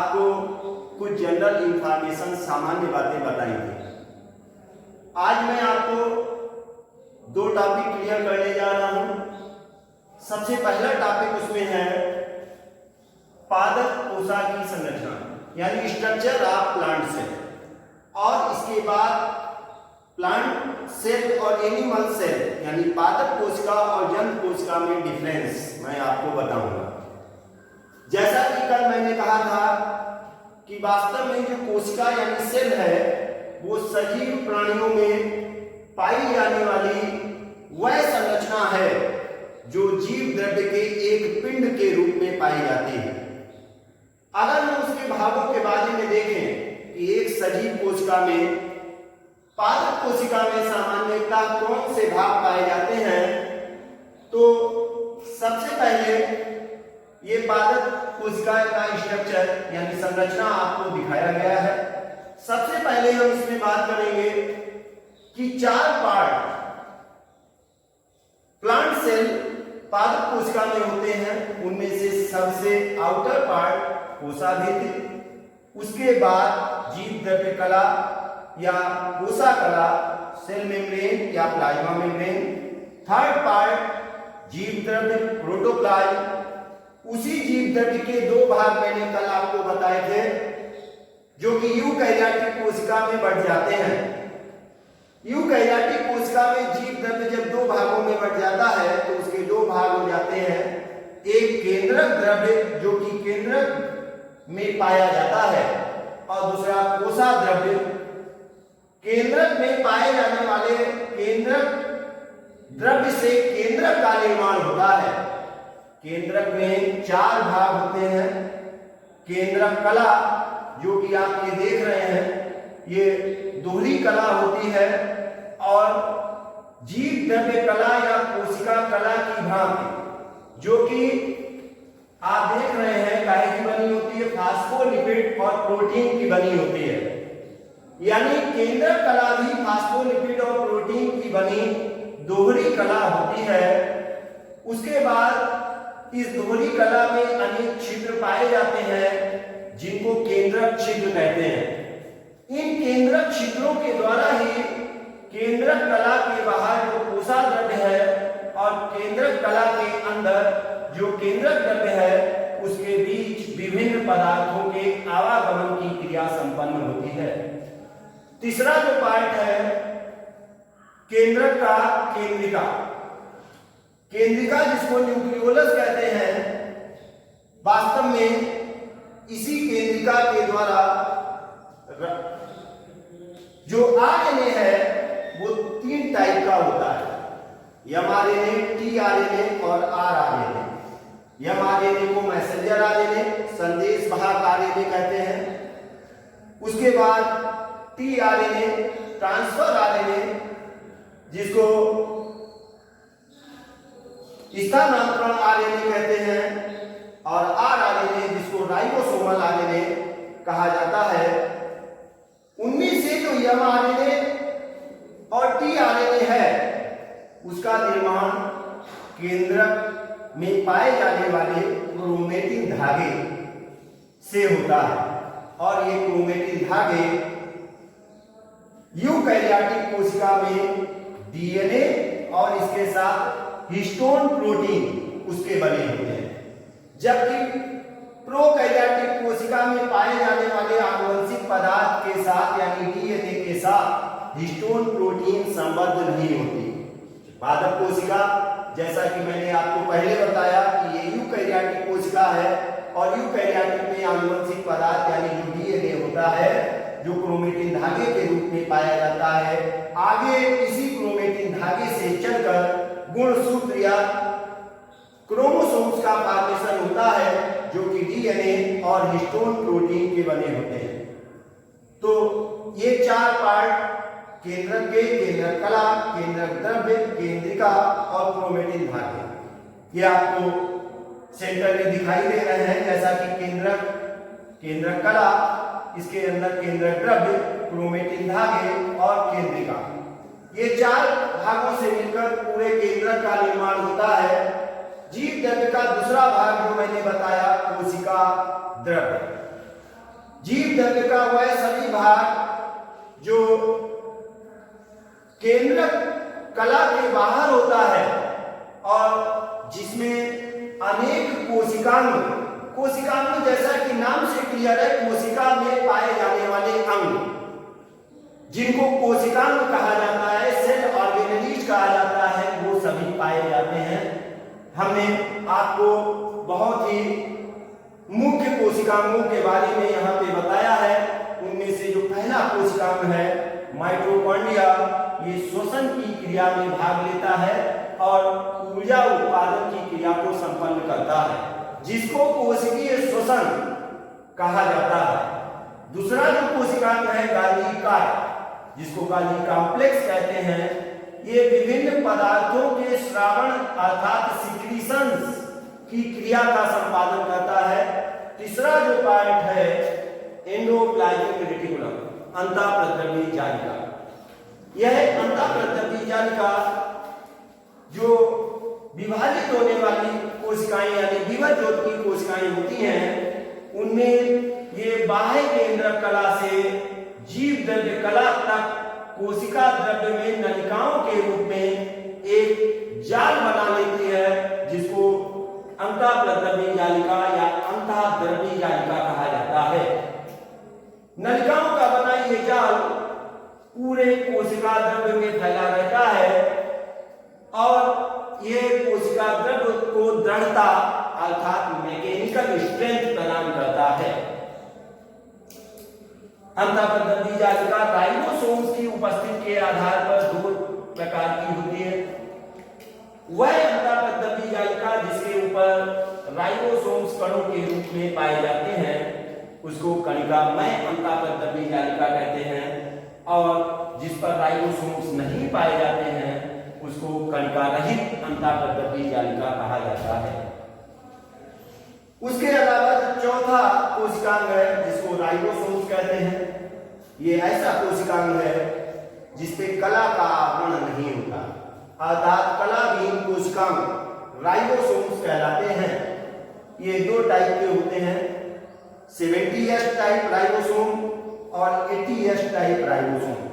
आपको कुछ general information, सामान्य बातें बताई थी। आज मैं आपको दो टॉपिक क्लियर करने जा रहा हूं। सबसे पहला टॉपिक उसमें है पादप कोशिका की संरचना, यानी स्ट्रक्चर ऑफ प्लांट सेल, और इसके बाद प्लांट सेल और एनिमल सेल यानी पादप कोशिका और जंतु कोशिका में डिफरेंस मैं आपको बताऊंगा। जैसा कि कल मैंने कहा था कि वास्तव में जो कोशिका यानी सेल है वो सजीव प्राणियों में पाई जाने वाली वह संरचना है जो जीव द्रव्य के एक पिंड के रूप में पाई जाती है। अगर हम उसके भागों के बारे में देखें कि एक सजीव कोशिका में, पादप कोशिका में सामान्यतः कौन से भाग पाए जाते हैं, तो सबसे पहले ये पादप कोशिका का स्ट्रक्चर यानी संरचना आपको दिखाया गया है। सबसे पहले हम इसमें बात करेंगे कि 4 पार्ट प्लांट सेल पादप कोशिका में होते हैं। उनमें से सबसे आउटर पार्ट कोशाभित्ति, उसके बाद जीव द्रव्य कला या कोशा कला, सेल मेम्ब्रेन या प्लाज्मा मेम्ब्रेन। थर्ड पार्ट जीव द्रव्य प्रोटोप्लाज्म। उसी जीव द्रव्य के 2 भाग मैंने कल आपको बताए थे जो कि यूकैरियोटिक कोशिका में बढ़ जाते हैं। यूकैरियोटिक कोशिका में जीव द्रव्य जब 2 भागों में बढ़ जाता है तो उसके 2 भाग हो जाते हैं। एक केंद्रक द्रव्य जो कि केंद्रक में पाया जाता है और दूसरा कोशा द्रव्य। केंद्रक में पाए जाने वाले केंद्रक द्रव्य से केंद्रक का निर्माण होता है। केंद्रक में 4 भाग होते हैं। केंद्रक कला जो कि आप ये देख रहे हैं, ये दोहरी कला होती है, और जीव द्रव्य कला या कोशिका कला की भांति जो कि आप देख रहे हैं काहे की बनी होती है, फास्फोलिपिड और प्रोटीन की बनी होती है। यानी केंद्रक कला भी फास्फोलिपिड और प्रोटीन की बनी दोहरी कला होती है। उसके बाद इस दोहरी कला में अनेक छिद्र पाए जाते हैं जिनको केंद्रक छिद्र कहते हैं। इन केंद्रक छिद्रों के द्वारा ही केंद्रक कला के बाहर जो कोशा द्रव्य है और केंद्रक कला के अंदर जो केंद्रक द्रव्य है उसके बीच विभिन्न पदार्थों के आवागमन की क्रिया संपन्न होती है। तीसरा जो पार्ट है केंद्रक का केंद्रिका। केंद्रिका जिसको न्यूक्लियोलस कहते हैं, वास्तव में इसी केंद्रिका के द्वारा जो आरएनए है वो 3 टाइप का होता है, एमआरएनए, टीआरएनए और आरआरएनए। एमआरएनए को मैसेंजर आरएनए, संदेश वाहक आरएनए कहते हैं। उसके बाद टीआरएनए ट्रांसफर आरएनए जिसको स्थानांतरण आरएनए कहते हैं, और आरआरएनए जिसको राइबोसोमल आरएनए कहा जाता है। उनमें से जो एमआरएनए और टीआरएनए है उसका निर्माण केंद्रक में पाए जाने वाले क्रोमेटिन धागे से होता है, और ये क्रोमेटिन धागे यूकैरियोटिक कोशिका में डीएनए और इसके साथ हिस्टोन प्रोटीन उसके बने होते हैं, जबकि प्रोकैरियोटिक कोशिका में पाए जाने वाले आनुवंशिक पदार्थ के साथ यानी डीएनए के साथ हिस्टोन प्रोटीन संबद्ध नहीं होती। पादप कोशिका, जैसा कि मैंने आपको पहले बताया कि ये यूकैरियोटिक कोशिका है, और यूकैरियोटिक में आनुवंशिक पदार्थ यानी जो डीएनए होता है जो क्रोमेटिन धागे के रूप में पाया जाता है। आगे इसी क्रोमेटिन धागे से चलकर गुणसूत्र या क्रोमोसोम्स का फॉर्मेशन होता है जो कि डीएनए और हिस्टोन प्रोटीन के बने होते हैं। तो ये 4 पार्ट केंद्रक के, केंद्रक कला, केंद्रक द्रव्य, केंद्रिका और क्रोमेटिन धागे, ये आपको सेंटर में दिखाई दे रहे हैं। जैसा कि केंद्रक, केंद्रक कला, इसके अंदर केंद्रक द्रव्य, क्रोमेटिन धागे और केंद्रिका, ये 4 भागों से मिलकर पूरे केंद्रक का निर्माण होता है। जीव द्रव्य का दूसरा भाग जो मैंने बताया कोशिका द्रव्य। जीव दंड का वह सभी भाग जो केंद्रक कला के बाहर होता है और जिसमें अनेक कोशिकांग जैसा कि नाम से क्लियर है, कोशिका में पाए जाने वाले अंग जिनको कोशिकांग कहा जाता है, सेल ऑर्गेनेलिज कहा जाता है, वो सभी पाए जाते हैं। हमने आपको बहुत ही मुख्य कोशिकांगों के बारे में यहाँ पे बताया है। उनमें से जो पहला कोशिकांग है माइटोकॉन्ड्रिया, ये श्वसन की क्रिया में भाग लेता है और ऊर्जा उत्पादन की क्रिया को संपन्न करता है, जिसको कोशिकीय श्वसन कहा जाता है। दूसरा जो कोशिकांग है गाल्गी काय, जिसको गाल्गी कॉम्प्लेक्स कहते हैं, ये विभिन्न पदार्थों के श्रावण अर्थात सिक्रीशंस की क्रिया का संपादन करता है। तीसरा जो पार्ट है एंडोप्लाज्मिक रेटिकुलम, अंतःप्रद्रव्य जालिका। यह अंतःप्रद्रव्य जालिका जो विभाजित होने वाली कोशिकाएं यानी विभज्योत की कोशिकाएं होती हैं, उनमें ये बाह्य केंद्रक कला से जीव दंड कला तक कोशिका द्रव्य में नलिकाओं के रूप में एक जाल बना लेती है, जिसको अंतःप्रद्रव्य जालिका या अंतःद्रव्य जालिका कहा जाता है। नलिकाओं का बना ये जाल पूरे कोशिका द्रव्य में फैला रहता है और ये कोशिका द्रव्य को दृढ़ता अर्थात मैकेनिकल स्ट्रेंथ प्रदान करता है। अंतःप्रद्रव्य जालिका राइबोसोम्स की उपस्थिति के आधार पर दो प्रकार की होती है। वह अंतःप्रद्रव्य जालिका जिसके ऊपर राइबोसोम्स कणों के रूप में पाए जाते हैं, उसको कणिकामय अंतःप्रद्रव्य जालिका कहते हैं, और जिस पर राइबोसोम्स नहीं पाए जाते हैं उसको कणिका रहित अंतःप्रद्रव्य जालिका कहा जाता है। उसके अलावा चौथा कोशिकांग है जिसको राइबोसोम्स कहते हैं, ये ऐसा कोशिकांग है जिसपे कला का आवरण नहीं होता, अर्थात कलाविहीन कोशिकांग राइबोसोम्स कहलाते हैं। ये दो टाइप के होते हैं, 70S टाइप राइबोसोम और 80S टाइप राइबोसोम।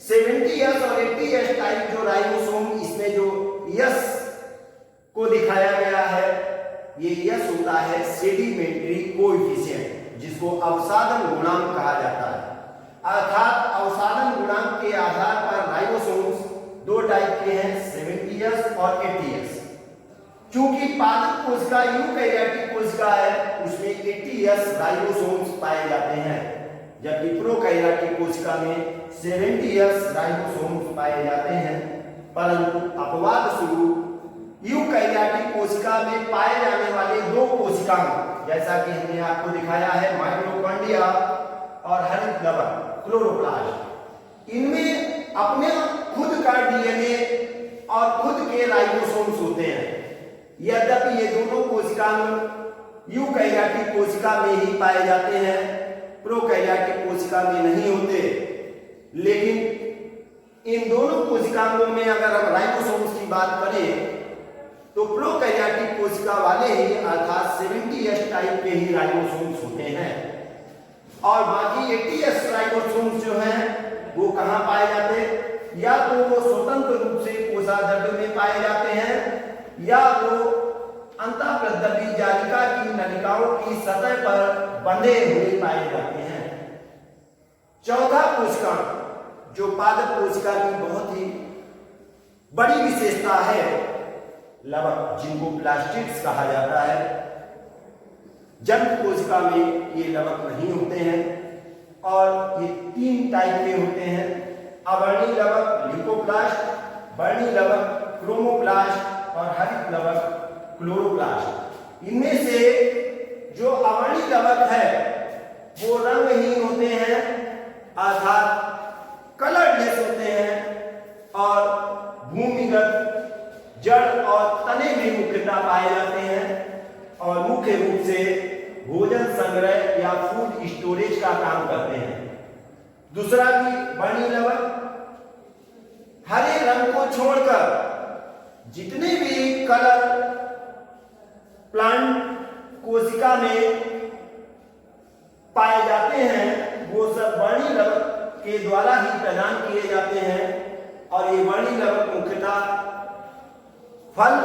70S और 80S टाइप जो राइबोसोम, इसमें जो यस को दिखाया गया है, ये यस होता है सेडिमेंट्री कोएफिशिएंट, जिसको अवसादन गुणांक कहा जाता है। अर्थात अवसादन गुणांक के आधार पर राइबोसोम्स दो टाइप के हैं, 70S और 80S। चूंकि पादप कोशिका यूकैरियोटिक कोशिका है, उसमें 80S राइबोसोम्स पाए जाते हैं, जबकि प्रोकैरियोटिक कोशिका में 70S राइबोसोम्स पाए जाते हैं। परंतु अपवाद स्वरूप यूकैरियोटिक कोशिका में पाए जाने वाले दो कोशिकांग, जैसा कि हमने आपको दिखाया है माइटोकॉन्ड्रिया और हरित लवक क्लोरोप्लास्ट, इनमें अपने खुद का डीएनए और खुद के राइबोसोम्स होते हैं। यद्यपि ये दोनों कोशिकांग यूकैरियोटिक कोशिका में ही पाए जाते हैं, प्रोकैरियोटिक कोशिका में नहीं होते, लेकिन इन दोनों कोशिकांगों में अगर हम राइबोसोम्स की बात करें तो प्रोकैरियोटिक कोशिका वाले ही अर्थात 70S टाइप के ही राइबोसोम्स होते हैं, और बाकी 80S राइबोसोम्स जो हैं वो कहाँ पाए जाते हैं? या तो वो स्वतंत्र रूप से कोशिकाद्रव्य में पाए जाते हैं, या वो अंतःप्रद्रव्य जालिका की नलिकाओं की सतह पर बंधे हुए पाए जाते हैं। चौथा कोशिकांग जो पादप कोशिका की बहुत ही बड़ी विशेषता है, लवक, जिनको प्लास्टिड्स कहा जाता है। जंतु कोशिका में ये लवक नहीं होते हैं और ये तीन टाइप के होते हैं, अवर्णी लवक ल्यूकोप्लास्ट, वर्णी लवक क्रोमोप्लास्ट और हरित लवक क्लोरोप्लास्ट। इनमें से जो अवर्णी लवक है वो रंगहीन होते हैं, अर्थात कलरलेस होते हैं, और भूमिगत जड़ और तने में मुख्यतः पाए जाते हैं और मुख्य रूप से भोजन संग्रह या फूड स्टोरेज का काम करते हैं। दूसरा कि वर्णी लवक हरे रंग को छोड़कर जितने भी कलर प्लांट कोशिका में पाए जाते हैं वो सब वर्णी लवक के द्वारा ही प्रदान किए जाते हैं। और ये वर्णी लवक मुख्यतः फल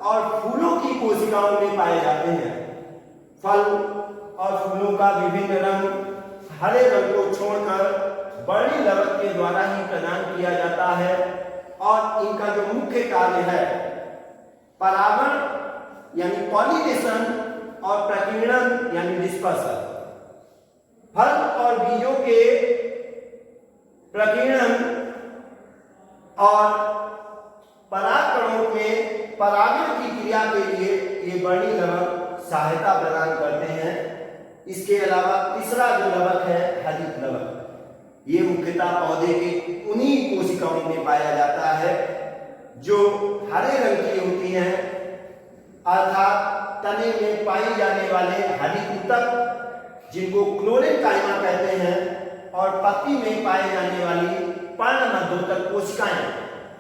और फूलों की कोशिकाओं में पाए जाते हैं। फल और फूलों का विभिन्न रंग हरे रंग को छोड़कर वर्णी लवक के द्वारा ही प्रदान किया जाता है। और इनका जो मुख्य कार्य है परागण यानी पॉलिनेशन और प्रकीर्णन यानी डिस्पर्सन। फल और बीजों के प्रकीर्णन और परागकणों में परागण की क्रिया के लिए ये वर्णी लवक सहायता प्रदान करते हैं। इसके अलावा तीसरा जो लवक है हरित लवक, ये मुख्यतः पौधे के उन्हीं कोशिकाओं में पाया जाता है जो हरे रंग की होती हैं, अर्थात तने में पाई जाने वाले हरित ऊतक जिनको क्लोरेनकाइमा कहते हैं, और पत्ती में पाए जाने वाली पर्णमध्योतक कोशिकाएं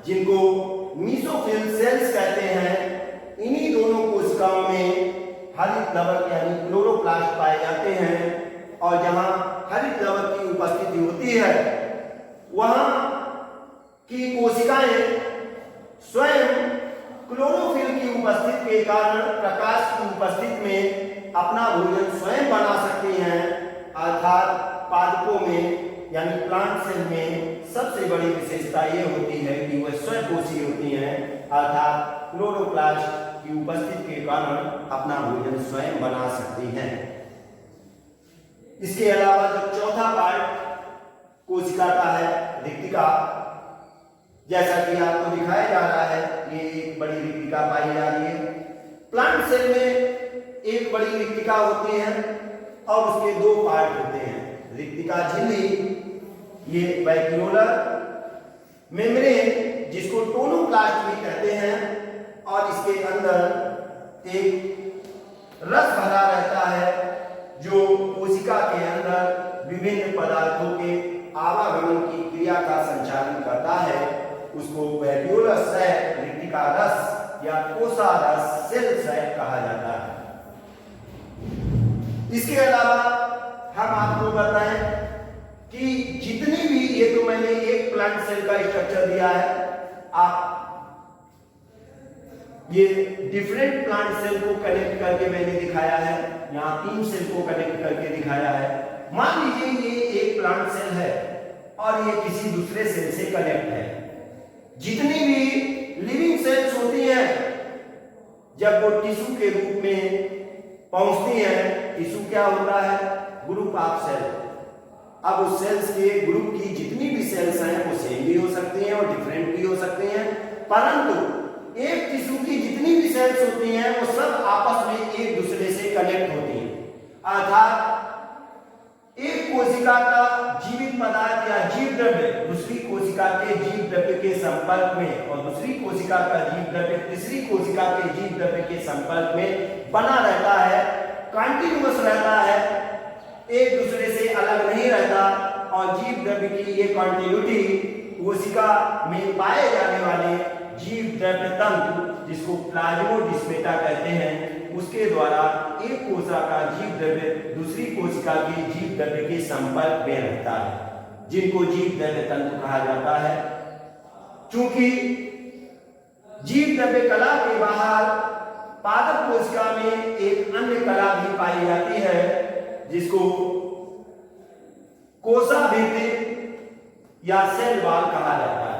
जिनको मीसोफिल सेल्स कहते हैं। इन्हीं दोनों कोशिकाओं में हरित लवक यानी क्लोरोप्लास्ट पाए जाते हैं। और जहां हरित लवक की उपस्थिति होती है वहां की कोशिकाएं स्वयं क्लोरोफिल की उपस्थिति के कारण प्रकाश की उपस्थिति में अपना भोजन स्वयं बना सकती हैं। अर्थात पादपों में यानी प्लांट सेल में सबसे बड़ी विशेषता ये होती है कि वह स्वयंपोषी होती हैं, अर्थात क्लोरोप्लास्ट की उपस्थिति के कारण अपना भोजन स्वयं बना सकती हैं। इसके अलावा जो चौथा पार्ट कोशिका का है रिक्तिका, जैसा कि आपको दिखाया जा रहा है ये एक बड़ी रिक्तिका पाई जा रही है। प्लांट सेल में एक बड़ी रिक्तिका होती है और उसके दो पार्ट होते हैं, रिक्तिका झिल्ली ये वैक्यूलर मेम्ब्रेन जिसको टोनोप्लास्ट भी कहते हैं, और इसके अंदर एक रस भरा रहता है जो कोशिका के अंदर विभिन्न पदार्थों के आवागमन की क्रिया का संचालन करता है। उसको वैक्यूलर सैक, रिक्तिका रस या कोसा रस, सेल सैक कहा जाता है। इसके अलावा हम आपको बताएं कि जितनी भी, ये तो मैंने एक प्लांट सेल का स्ट्रक्चर दिया है, आप ये डिफरेंट प्लांट सेल को कनेक्ट करके मैंने दिखाया है, यहाँ 3 सेल को कनेक्ट करके दिखाया है। मान लीजिए ये एक प्लांट सेल है और ये किसी दूसरे सेल से कनेक्ट है। जितनी भी लिविंग सेल्स होती हैं जब वो टिश्यू के रूप में पहुंचती हैं, टिश्यू क्या होता है, ग्रुप ऑफ सेल। अब उस सेल्स के ग्रुप की जितनी भी सेल्स हैं वो सेम भी हो सकती हैं और डिफरेंट भी हो सकती हैं, परंतु एक टिश्यू की जितनी भी सेल्स होती हैं वो सब आपस में एक दूसरे से कनेक्ट होती हैं। अर्थात एक कोशिका का जीवित पदार्थ या जीव द्रव्य दूसरी कोशिका के जीव द्रव्य के संपर्क में, और दूसरी कोशिका का जीव द्रव्य तीसरी कोशिका के जीव द्रव्य के संपर्क में बना रहता है, कंटिन्यूअस रहता है, एक दूसरे से अलग नहीं रहता। और जीव द्रव्य की ये कंटिन्यूटी कोशिका में पाए जाने वाले जीव द्रव्य तंतु जिसको प्लाज्मोडिस्मेटा कहते हैं, उसके द्वारा एक कोशिका का जीव द्रव्य दूसरी कोशिका के जीव द्रव्य के संपर्क में रहता है, जिनको जीव द्रव्य तंतु कहा जाता है। चूंकि जीव द्रव्य कला के बाहर पादप कोशिका में एक अन्य कला भी पाई जाती है जिसको कोशाभित्ति या सेल वॉल कहा जाता है।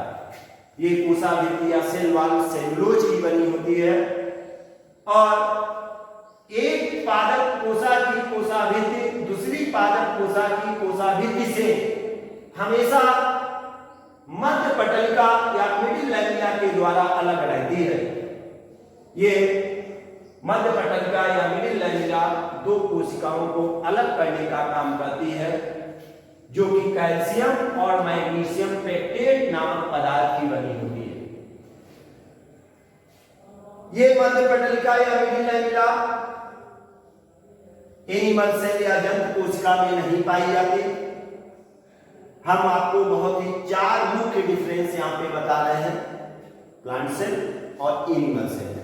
ये कोशाभित्ति या सेल वॉल सेलुलोज की बनी होती है, और एक पादप कोशा की कोशाभित्ति दूसरी पादप कोशा की कोशाभित्ति से हमेशा मध्य पटलिका या मिडिल लैमिना के द्वारा अलग रहती है। ये मध्य पटलिका या मिडिल लैमिना दो कोशिकाओं को अलग करने का काम करती है, जो कि कैल्शियम और मैग्नीशियम पेक्टेट नामक पदार्थ की बनी होती है। ये मध्य पटलिका या मिडिल लैमिना एनिमल सेल या जंतु कोशिका में नहीं पाई जाती। हम आपको बहुत ही 4 मुख्य डिफरेंस यहां पे बता रहे हैं, प्लांट सेल और एनिमल सेल।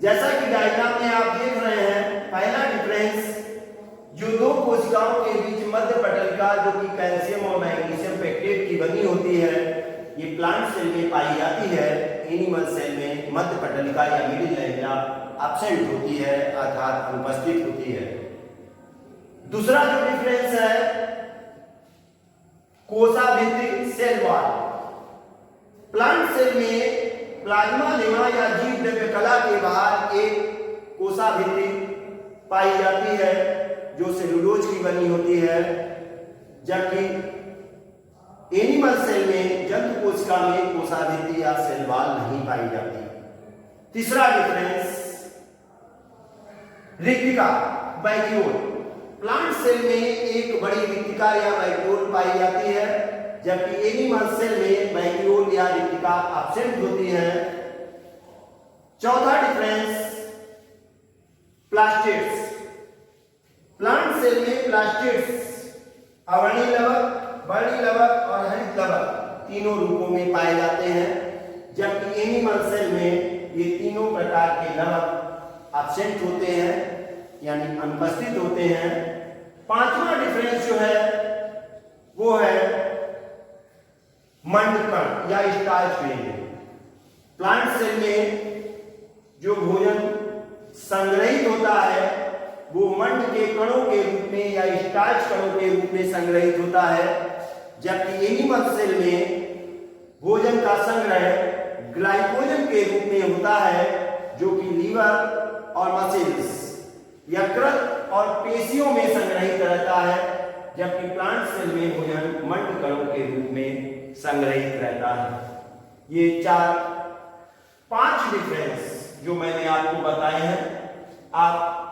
जैसा कि डायग्राम में आप देख रहे हैं, पहला डिफरेंस जो दो कोशिकाओं के बीच मध्य पटलिका जो कि कैल्शियम और मैग्नीशियम पेक्टेट की बनी होती है, ये प्लांट सेल में पाई जाती है। एनिमल सेल में मध्य पटलिका या मिडिल लैमेला एब्सेंट होती है, अर्थात अनुपस्थित होती है। दूसरा जो डिफरेंस है, कोशाभित्ति सेल वॉल। प्लांट सेल में प्लाज्मा लेमा या जीव द्रव्य कला के बाहर एक कोशाभित्ति पाई जाती है जो सेलुलोज की बनी होती है, जबकि एनिमल सेल में जंतु कोशिका में कोशाभित्ति या सेल वॉल नहीं पाई जाती। तीसरा डिफरेंस, रिक्तिका वैक्यूल। प्लांट सेल में एक बड़ी रिक्तिका या वैक्यूल पाई जाती है, जबकि एनिमल सेल में वैक्यूल या रिक्तिका एब्सेंट होती है। चौथा डिफरेंस, प्लास्टिड्स। प्लांट सेल में प्लास्टिड्स अवर्णी लवक, वर्णी लवक और हरित लवक तीनों रूपों में पाए जाते हैं, जबकि एनिमल सेल में ये तीनों प्रकार के लवक एब्सेंट होते हैं, यानी अनुपस्थित होते हैं। पांचवा डिफरेंस जो है वो है मंडकण या स्टार्च फेज। प्लांट सेल में जो भोजन संग्रहित होता है वो मंड के कणों के रूप में या स्टार्च कणों के रूप में संग्रहित होता है, जबकि एनिमल सेल में भोजन का संग्रह ग्लाइकोजन के रूप में होता है, जो कि लीवर और मसल्स, यकृत और पेशियों में संग्रहित रहता है, जबकि प्लांट सेल में भोजन मंड कणों के रूप में संग्रहित रहता है। ये पांच डिफरेंस जो मैंने आपको बताए हैं, आप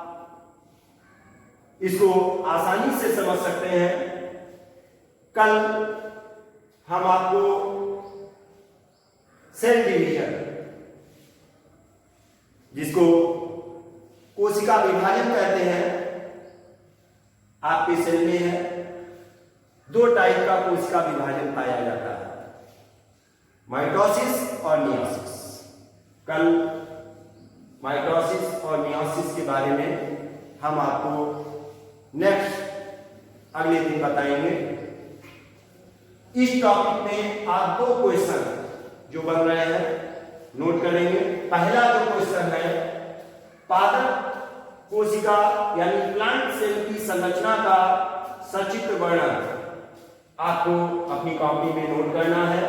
इसको आसानी से समझ सकते हैं। कल हम आपको सेल डिवीजन, जिसको कोशिका विभाजन कहते हैं, आपके सेल में है। दो टाइप का कोशिका विभाजन पाया जाता है, माइटोसिस और मियोसिस। कल माइटोसिस और मियोसिस के बारे में हम आपको नेक्स्ट अगले दिन बताएंगे। इस टॉपिक में आप दो क्वेश्चन जो बन रहे हैं नोट करेंगे। पहला जो क्वेश्चन है, पादप कोशिका यानी प्लांट सेल की संरचना का सचित्र वर्णन आपको अपनी कॉपी में नोट करना है।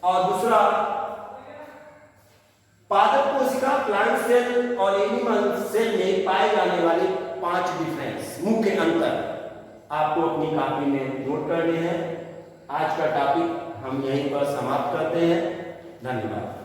और दूसरा, पादप कोशिका, प्लांट सेल और एनिमल सेल में पाए जाने वाले 5 डिफरेंस, मुख्य अंतर आपको अपनी कॉपी में नोट करने हैं। आज का टॉपिक हम यहीं पर समाप्त करते हैं। धन्यवाद।